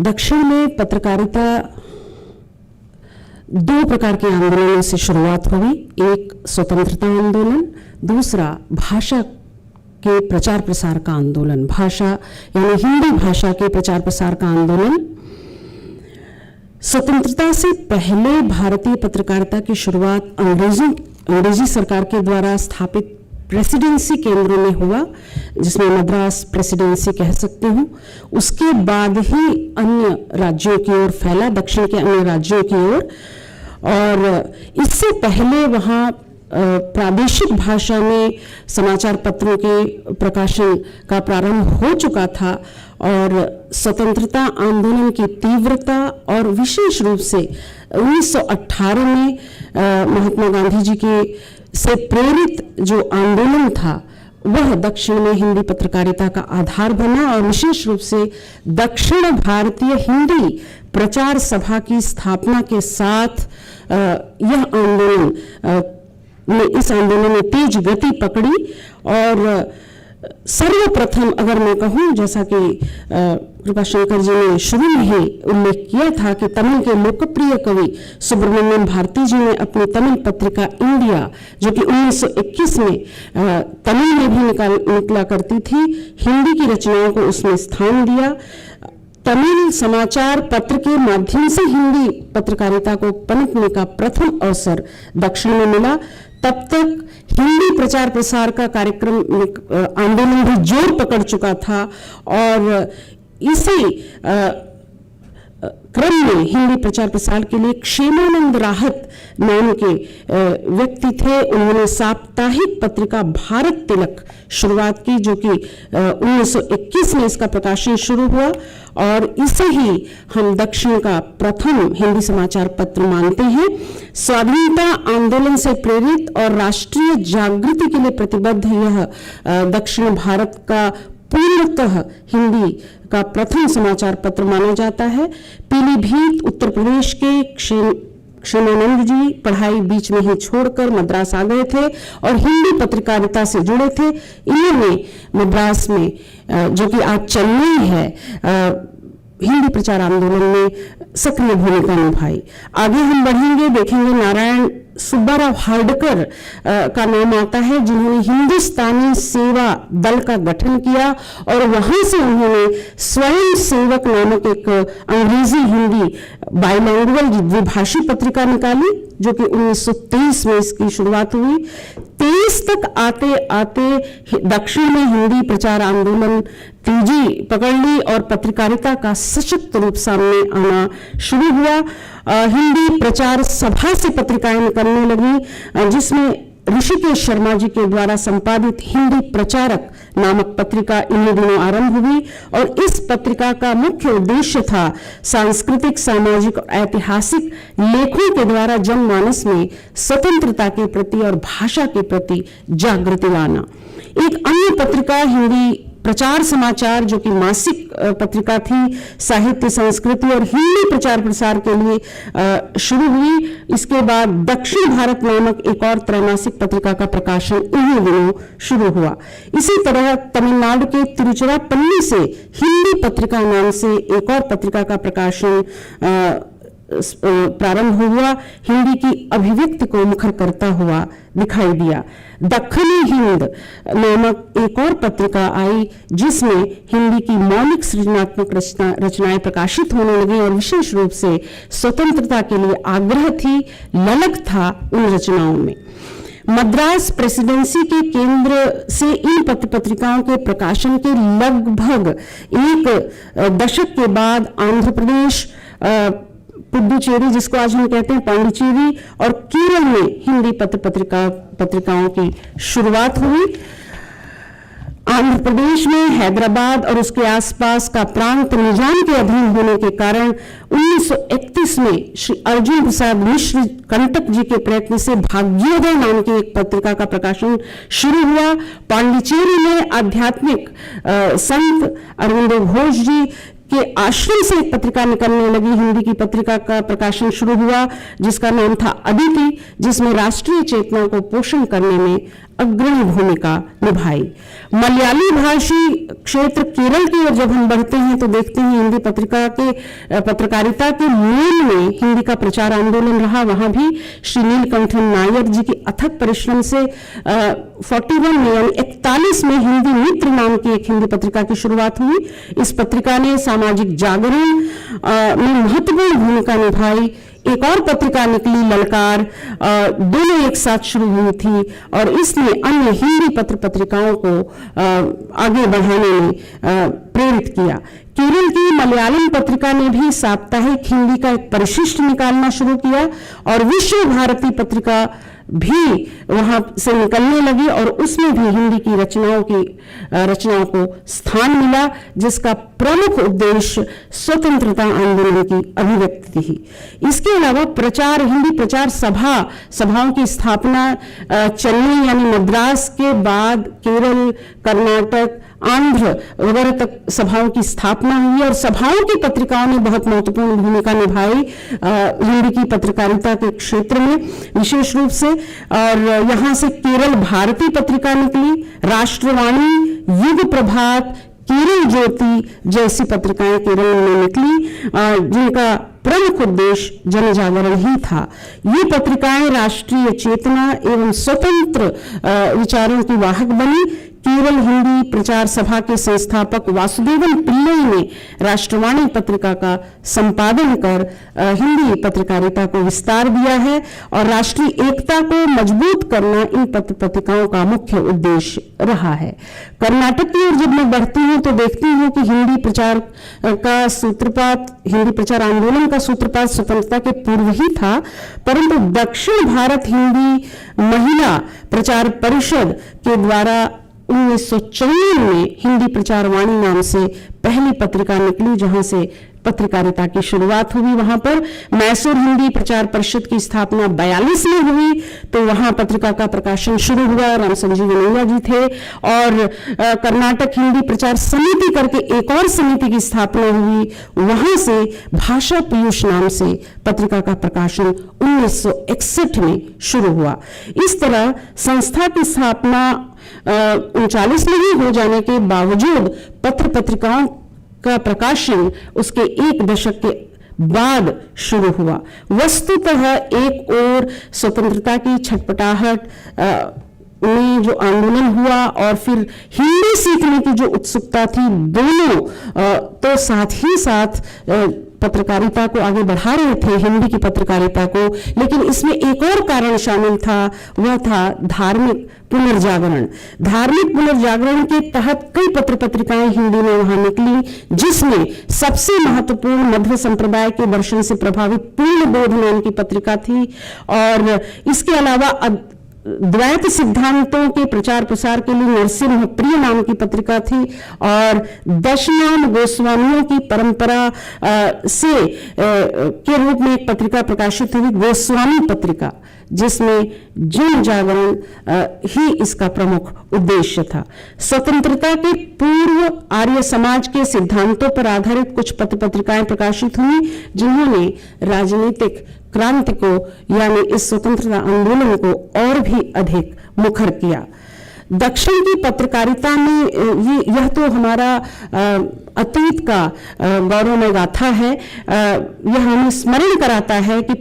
दक्षिण में पत्रकारिता दो प्रकार के आंदोलनों से शुरुआत हुई। एक स्वतंत्रता आंदोलन, दूसरा भाषा के प्रचार प्रसार का आंदोलन, भाषा यानी हिंदी भाषा के प्रचार प्रसार का आंदोलन। स्वतंत्रता से पहले भारतीय पत्रकारिता की शुरुआत अंग्रेजी सरकार के द्वारा स्थापित प्रेसिडेंसी केंद्रों में हुआ, जिसमें मद्रास प्रेसिडेंसी कह सकते हूँ। उसके बाद ही अन्य राज्यों की ओर फैला, दक्षिण के अन्य राज्यों की ओर। और इससे पहले वहाँ प्रादेशिक भाषा में समाचार पत्रों के प्रकाशन का प्रारंभ हो चुका था। और स्वतंत्रता आंदोलन की तीव्रता और विशेष रूप से 1918 में महात्मा गांधी जी के से प्रेरित जो आंदोलन था, वह दक्षिण में हिंदी पत्रकारिता का आधार बना। और विशेष रूप से दक्षिण भारतीय हिंदी प्रचार सभा की स्थापना के साथ यह आंदोलन इस आंदोलन ने तेज गति पकड़ी। और सर्वप्रथम अगर मैं कहूँ, जैसा कि कृपाशंकर जी ने शुरू में ही उल्लेख किया था कि तमिल के लोकप्रिय कवि सुब्रमण्यम भारती जी ने अपनी तमिल पत्रिका इंडिया, जो कि 1921 में तमिल में भी निकला करती थी, हिंदी की रचनाओं को उसमें स्थान दिया। तमिल समाचार पत्र के माध्यम से हिंदी पत्रकारिता को पनपने का प्रथम अवसर दक्षिण में मिला। तब तक हिंदी प्रचार प्रसार का कार्यक्रम आंदोलन भी जोर पकड़ चुका था। और इसी क्रम में हिंदी प्रचार प्रसार के लिए क्षेमानंद राहत नाम के व्यक्ति थे। उन्होंने साप्ताहिक पत्रिका भारत तिलक शुरुआत की, जो कि 1921 में इसका प्रकाशन शुरू हुआ। और इसे ही हम दक्षिण का प्रथम हिंदी समाचार पत्र मानते हैं। स्वाधीनता आंदोलन से प्रेरित और राष्ट्रीय जागृति के लिए प्रतिबद्ध यह दक्षिण भारत का पूर्णतः हिंदी का प्रथम समाचार पत्र माना जाता है। पीलीभीत उत्तर प्रदेश के क्षेमानंद जी पढ़ाई बीच में ही छोड़कर मद्रास आ गए थे और हिंदी पत्रकारिता से जुड़े थे। इन्होंने मद्रास में, जो कि आज चेन्नई है, हिंदी प्रचार आंदोलन में सक्रिय भूमिका निभाई। आगे हम बढ़ेंगे, देखेंगे नारायण सुब्बाराव हार्डकर का नाम आता है, जिन्होंने हिंदुस्तानी सेवा दल का गठन किया और वहां से उन्होंने स्वयं सेवक नामक एक अंग्रेजी हिंदी बाइलैंग्वेज द्विभाषी पत्रिका निकाली, जो कि 1923 में इसकी शुरुआत हुई। 23 तक आते आते दक्षिण में हिंदी प्रचार आंदोलन तेजी पकड़ ली और पत्रकारिता का सशक्त रूप सामने आना शुरू हुआ। हिंदी प्रचार सभा से पत्रिकाएं निकलने लगी, जिसमें ऋषिकेश शर्मा जी के द्वारा संपादित हिंदी प्रचारक नामक पत्रिका इन्हीं दिनों आरंभ हुई। और इस पत्रिका का मुख्य उद्देश्य था सांस्कृतिक, सामाजिक और ऐतिहासिक लेखों के द्वारा जनमानस में स्वतंत्रता के प्रति और भाषा के प्रति जागृति लाना। एक अन्य पत्रिका हिंदी प्रचार समाचार, जो कि मासिक पत्रिका थी, साहित्य, संस्कृति और हिंदी प्रचार प्रसार के लिए शुरू हुई। इसके बाद दक्षिण भारत नामक एक और त्रैमासिक पत्रिका का प्रकाशन इन्हीं दिनों शुरू हुआ। इसी तरह तमिलनाडु के तिरुचिरापल्ली से हिंदी पत्रिका नाम से एक और पत्रिका का प्रकाशन प्रारंभ हुआ। हिंदी की अभिव्यक्ति को मुखर करता हुआ दिखाई दिया। दक्षिणी हिंद नामक एक और पत्रिका आई, जिसमें हिंदी की मौलिक सृजनात्मक रचनाएं प्रकाशित होने लगी और विशेष रूप से स्वतंत्रता के लिए आग्रह थी, ललक था उन रचनाओं में। मद्रास प्रेसिडेंसी के केंद्र से इन पत्रिकाओं के प्रकाशन के लगभग एक दशक के बाद आंध्र प्रदेश, पुडुचेरी, जिसको आज हम कहते हैं पांडिचेरी, और केरल में हिंदी पत्रिकाओं की शुरुआत हुई। आंध्र प्रदेश में हैदराबाद और उसके आसपास का प्रांत निजाम के अधीन होने के कारण 1931 में श्री अर्जुन प्रसाद मिश्र कंटक जी के प्रयत्न से भाग्योदय नाम की एक पत्रिका का प्रकाशन शुरू हुआ। पांडिचेरी में आध्यात्मिक संत अरविंदो घोष जी के आश्रम से एक पत्रिका निकलने लगी। हिंदी की पत्रिका का प्रकाशन शुरू हुआ, जिसका नाम था अदिति, जिसमें राष्ट्रीय चेतना को पोषण करने में अग्रणी भूमिका निभाई। मलयाली भाषी क्षेत्र केरल की ओर जब हम बढ़ते हैं तो देखते हैं हिंदी पत्रकारिता के मूल में हिंदी का प्रचार आंदोलन रहा। वहां भी श्री नीलकंठन नायर जी के अथक परिश्रम से 41 में यानी 41 में हिंदी मित्र नाम की एक हिंदी पत्रिका की शुरुआत हुई। इस पत्रिका ने सामाजिक जागरण में महत्वपूर्ण भूमिका निभाई। एक और पत्रिका निकली ललकार, दोनों एक साथ शुरू हुई थी और इसने अन्य हिंदी पत्र पत्रिकाओं को आगे बढ़ाने में प्रेरित किया। केरल की मलयालम पत्रिका ने भी साप्ताहिक हिंदी का एक परिशिष्ट निकालना शुरू किया और विश्व भारती पत्रिका भी वहां से निकलने लगी और उसमें भी हिंदी की रचनाओं को स्थान मिला, जिसका प्रमुख उद्देश्य स्वतंत्रता आंदोलन की अभिव्यक्ति थी। इसके अलावा हिंदी प्रचार सभाओं की स्थापना चेन्नई यानी मद्रास के बाद केरल, कर्नाटक, आंध्र वगैरह तक सभाओं की स्थापना हुई और सभाओं की पत्रिकाओं ने बहुत महत्वपूर्ण भूमिका निभाई हिंदी की पत्रकारिता के क्षेत्र में विशेष रूप से। और यहां से केरल भारती पत्रिका निकली, राष्ट्रवाणी, युग प्रभात, केरल ज्योति जैसी पत्रिकाएं केरल में निकली, जिनका प्रमुख उद्देश्य जन जागरण ही था। ये पत्रिकाएं राष्ट्रीय चेतना एवं स्वतंत्र विचारों की वाहक बनी। केरल हिंदी प्रचार सभा के संस्थापक वासुदेवन पिल्लई ने राष्ट्रवाणी पत्रिका का संपादन कर हिंदी पत्रकारिता को विस्तार दिया है और राष्ट्रीय एकता को मजबूत करना इन पत्र पत्रिकाओं का मुख्य उद्देश्य रहा है। कर्नाटक की ओर जब मैं बढ़ती हूँ तो देखती हूँ कि हिंदी प्रचार आंदोलन का सूत्रपात स्वतंत्रता के पूर्व ही था, परंतु दक्षिण भारत हिंदी महिला प्रचार परिषद के द्वारा 1954 में हिंदी प्रचार वाणी नाम से पहली पत्रिका निकली, जहां से पत्रकारिता की शुरुआत हुई। वहां पर मैसूर हिंदी प्रचार परिषद की स्थापना 42 में हुई, तो वहां पत्रिका का प्रकाशन शुरू हुआ। राम संजीव नैया जी थे और कर्नाटक हिंदी प्रचार समिति करके एक और समिति की स्थापना हुई। वहां से भाषा पीयूष नाम से पत्रिका का प्रकाशन 1961 में शुरू हुआ। इस तरह संस्था की स्थापना 39 में ही हो जाने के बावजूद पत्र पत्रिकाओं का प्रकाशन उसके एक दशक के बाद शुरू हुआ। वस्तुतः एक ओर स्वतंत्रता की छटपटाहट में जो आंदोलन हुआ और फिर हिंदी सीखने की जो उत्सुकता थी, दोनों तो साथ ही साथ पत्रकारिता को आगे बढ़ा रहे थे, हिंदी की पत्रकारिता को। लेकिन इसमें एक और कारण शामिल था, वह था धार्मिक पुनर्जागरण। धार्मिक पुनर्जागरण के तहत कई पत्र पत्रिकाएं हिंदी में वहां निकली, जिसमें सबसे महत्वपूर्ण मध्व संप्रदाय के दर्शन से प्रभावित पूर्ण बोध नाम की पत्रिका थी और इसके अलावा द्वैत सिद्धांतों के प्रचार प्रसार के लिए नरसिम्ह प्रिय नाम की पत्रिका थी और दशनाम गोस्वामियों की परंपरा के रूप में एक पत्रिका प्रकाशित हुई, गोस्वामी पत्रिका, जिसमें जन जागरण ही इसका प्रमुख उद्देश्य था। स्वतंत्रता के पूर्व आर्य समाज के सिद्धांतों पर आधारित कुछ पत्र पत्रिकाएं प्रकाशित हुई, जिन्होंने राजनीतिक क्रांति को यानी इस स्वतंत्रता आंदोलन को और भी अधिक मुखर किया। दक्षिण की पत्रकारिता में यह तो हमारा अतीत का गौरवमय गाथा है। यह हमें स्मरण कराता है कि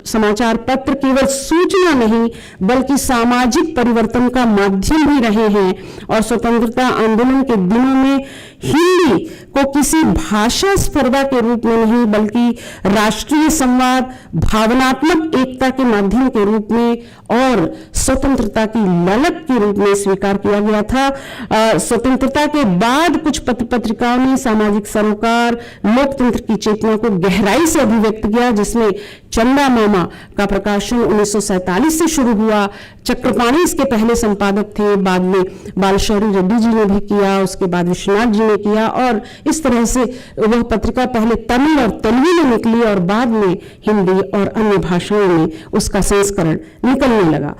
समाचार पत्र केवल सूचना नहीं बल्कि सामाजिक परिवर्तन का माध्यम भी रहे हैं और स्वतंत्रता आंदोलन के दिनों में हिंदी को किसी भाषा स्पर्धा के रूप में नहीं बल्कि राष्ट्रीय संवाद, भावनात्मक एकता के माध्यम के रूप में और स्वतंत्रता की ललक के रूप में स्वीकार किया गया था। स्वतंत्रता के बाद कुछ पत्र पत्रिकाओं ने सामाजिक सरोकार, लोकतंत्र की चेतना को गहराई से अभिव्यक्त किया, जिसमें चंदा मामा का प्रकाशन 1947 से शुरू हुआ। चक्रपाणी इसके पहले संपादक थे, बाद में बालशौरी रेड्डी जी ने भी किया, उसके बाद विश्वनाथ जी ने किया और इस तरह से वह पत्रिका पहले तमिल और तेलुगु में निकली और बाद में हिंदी और अन्य भाषाओं में उसका संस्करण निकलने लगा।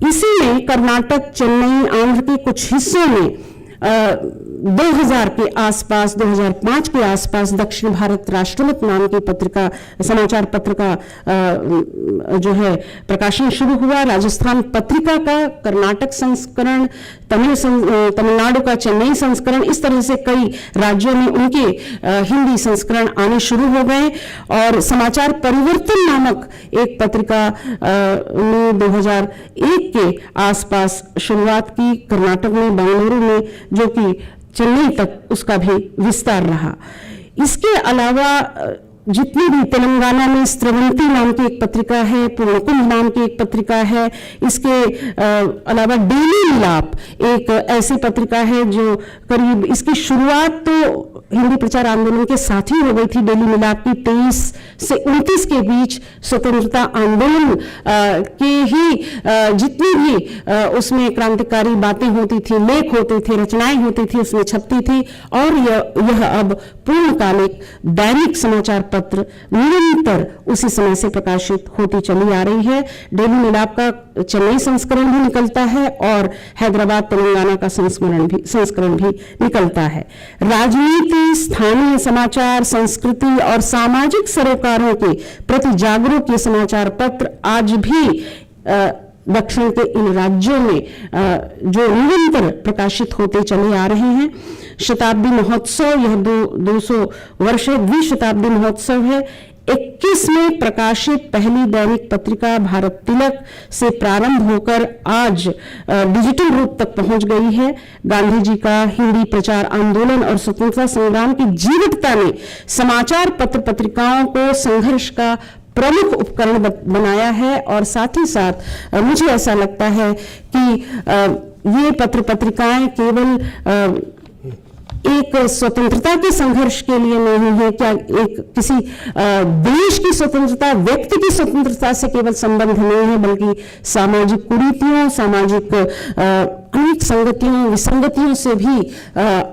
इसी में कर्नाटक, चेन्नई, आंध्र के कुछ हिस्सों में 2000 के आसपास, 2005 के आसपास दक्षिण भारत राष्ट्रमत नाम की पत्रिका, समाचार पत्र का जो है प्रकाशन शुरू हुआ। राजस्थान पत्रिका का कर्नाटक संस्करण, तमिलनाडु का चेन्नई संस्करण, इस तरह से कई राज्यों में उनके हिंदी संस्करण आने शुरू हो गए। और समाचार परिवर्तन नामक एक पत्रिका ने 2001 के आसपास शुरुआत की कर्नाटक में, बेंगलुरु में, जो कि चेन्नई तक उसका भी विस्तार रहा। इसके अलावा जितनी भी तेलंगाना में स्रवंती नाम की एक पत्रिका है, पूर्णकुंभ नाम की एक पत्रिका है, इसके अलावा डेली मिलाप एक ऐसी पत्रिका है जो करीब, इसकी शुरुआत तो हिंदी प्रचार आंदोलन के साथ ही हो गई थी। डेली मिलाप की 23 से 29 के बीच स्वतंत्रता आंदोलन के ही जितनी भी उसमें क्रांतिकारी बातें होती थी, लेख होते थे, रचनाएं होती थी, उसमें छपती थी। और यह अब पूर्णकालिक दैनिक समाचार पत्र निरंतर उसी समय से प्रकाशित होती चली आ रही है। डेली मिलाप का चेन्नई संस्करण भी निकलता है और हैदराबाद तेलंगाना का संस्करण भी निकलता है। राजनीति, स्थानीय समाचार, संस्कृति और सामाजिक सरोकारों के प्रति जागरूक ये समाचार पत्र आज भी दक्षिण के इन राज्यों में जो निरंतर प्रकाशित होते चले आ रहे हैं। शताब्दी महोत्सव, यह 200 वर्ष द्विशताब्दी महोत्सव है। 21 में प्रकाशित पहली दैनिक पत्रिका भारत तिलक से प्रारंभ होकर आज डिजिटल रूप तक पहुंच गई है। गांधी जी का हिंदी प्रचार आंदोलन और स्वतंत्रता संग्राम की जीवटता ने समाचार पत्र पत्रिकाओं को संघर्ष का प्रमुख उपकरण बनाया है। और साथ ही साथ मुझे ऐसा लगता है कि ये पत्र पत्रिकाएं केवल एक स्वतंत्रता के संघर्ष के लिए नहीं है, क्या एक किसी देश की स्वतंत्रता, व्यक्ति की स्वतंत्रता से केवल संबंध नहीं है, बल्कि सामाजिक कुरीतियों, सामाजिक अनेक संगतियों, विसंगतियों से भी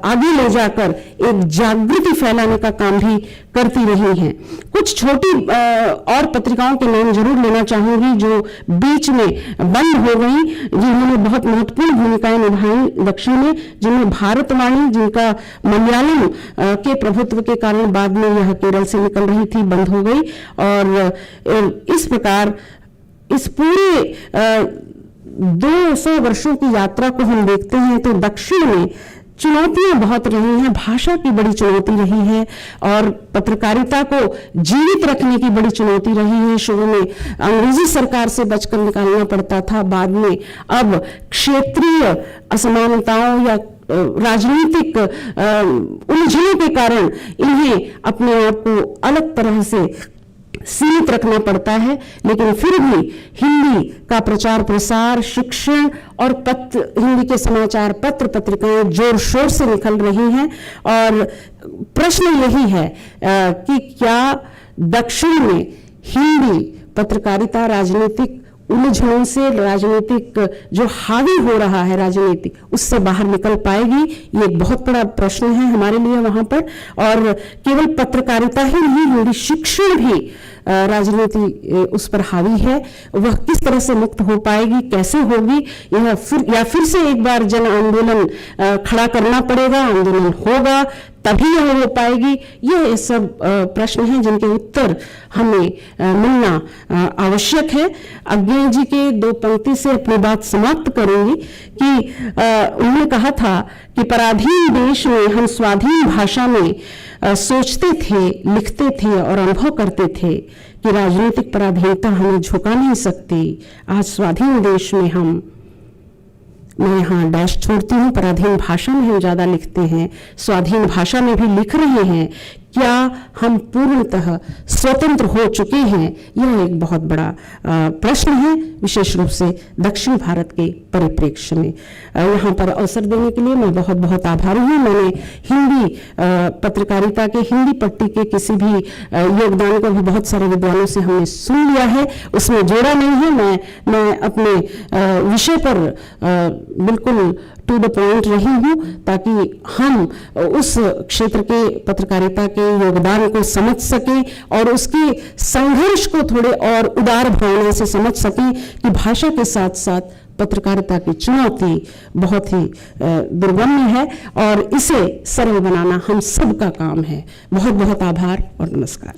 आगे ले जाकर एक जागृति फैलाने का काम भी करती रही हैं। कुछ छोटी और पत्रिकाओं के नाम जरूर लेना चाहूंगी जो बीच में बंद हो गई, जिन्होंने बहुत महत्वपूर्ण भूमिकाएं निभाई दक्षिण में, जिनमें भारतवाणी, जिनका मलयालम के प्रभुत्व के कारण बाद में यह केरल से निकल रही थी, बंद हो गई। और इस प्रकार इस पूरे 200 वर्षों की यात्रा को हम देखते हैं तो दक्षिण में चुनौतियां बहुत रही हैं। भाषा की बड़ी चुनौती रही है और पत्रकारिता को जीवित रखने की बड़ी चुनौती रही है। शुरू में अंग्रेजी सरकार से बचकर निकालना पड़ता था, बाद में अब क्षेत्रीय असमानताओं या राजनीतिक उलझनों के कारण इन्हें अपने आप को अलग तरह से सीमित रखना पड़ता है। लेकिन फिर भी हिंदी का प्रचार प्रसार, शिक्षण और हिंदी के समाचार पत्र पत्रिकाएं जोर शोर से निकल रही हैं। और प्रश्न यही है कि क्या दक्षिण में हिंदी पत्रकारिता राजनीतिक उलझनों से, राजनीतिक जो हावी हो रहा है राजनीति, उससे बाहर निकल पाएगी? ये एक बहुत बड़ा प्रश्न है हमारे लिए वहां पर। और केवल पत्रकारिता ही नहीं, हिंदी शिक्षण भी राजनीति उस पर हावी है। वह किस तरह से मुक्त हो पाएगी, कैसे होगी, यह फिर से एक बार जन आंदोलन खड़ा करना पड़ेगा, आंदोलन होगा तभी यह हो पाएगी। ये सब प्रश्न हैं जिनके उत्तर हमें मिलना आवश्यक है। अज्ञे जी के 2 पंक्ति से अपनी बात समाप्त करूंगी कि उन्होंने कहा था कि पराधीन देश में हम स्वाधीन भाषा में सोचते थे, लिखते थे और अनुभव करते थे कि राजनीतिक पराधीनता हमें झुका नहीं सकती। आज स्वाधीन देश में मैं यहाँ डैश छोड़ती हूँ, पराधीन भाषा में हम ज्यादा लिखते हैं, स्वाधीन भाषा में भी लिख रहे हैं। क्या हम पूर्णतः स्वतंत्र हो चुके हैं? यह एक बहुत बड़ा प्रश्न है, विशेष रूप से दक्षिण भारत के परिप्रेक्ष्य में। यहाँ पर अवसर देने के लिए मैं बहुत बहुत आभारी हूँ। मैंने हिंदी पत्रकारिता के, हिंदी पट्टी के किसी भी योगदान को भी बहुत सारे विद्वानों से हमने सुन लिया है, उसमें जोड़ा नहीं है। मैं अपने विषय पर बिल्कुल टू द पॉइंट रही हूँ, ताकि हम उस क्षेत्र के पत्रकारिता के योगदान को समझ सकें और उसके संघर्ष को थोड़े और उदार भावना से समझ सकें कि भाषा के साथ साथ पत्रकारिता की चुनौती बहुत ही दुर्गम्य है और इसे सरल बनाना हम सबका काम है। बहुत बहुत आभार और नमस्कार।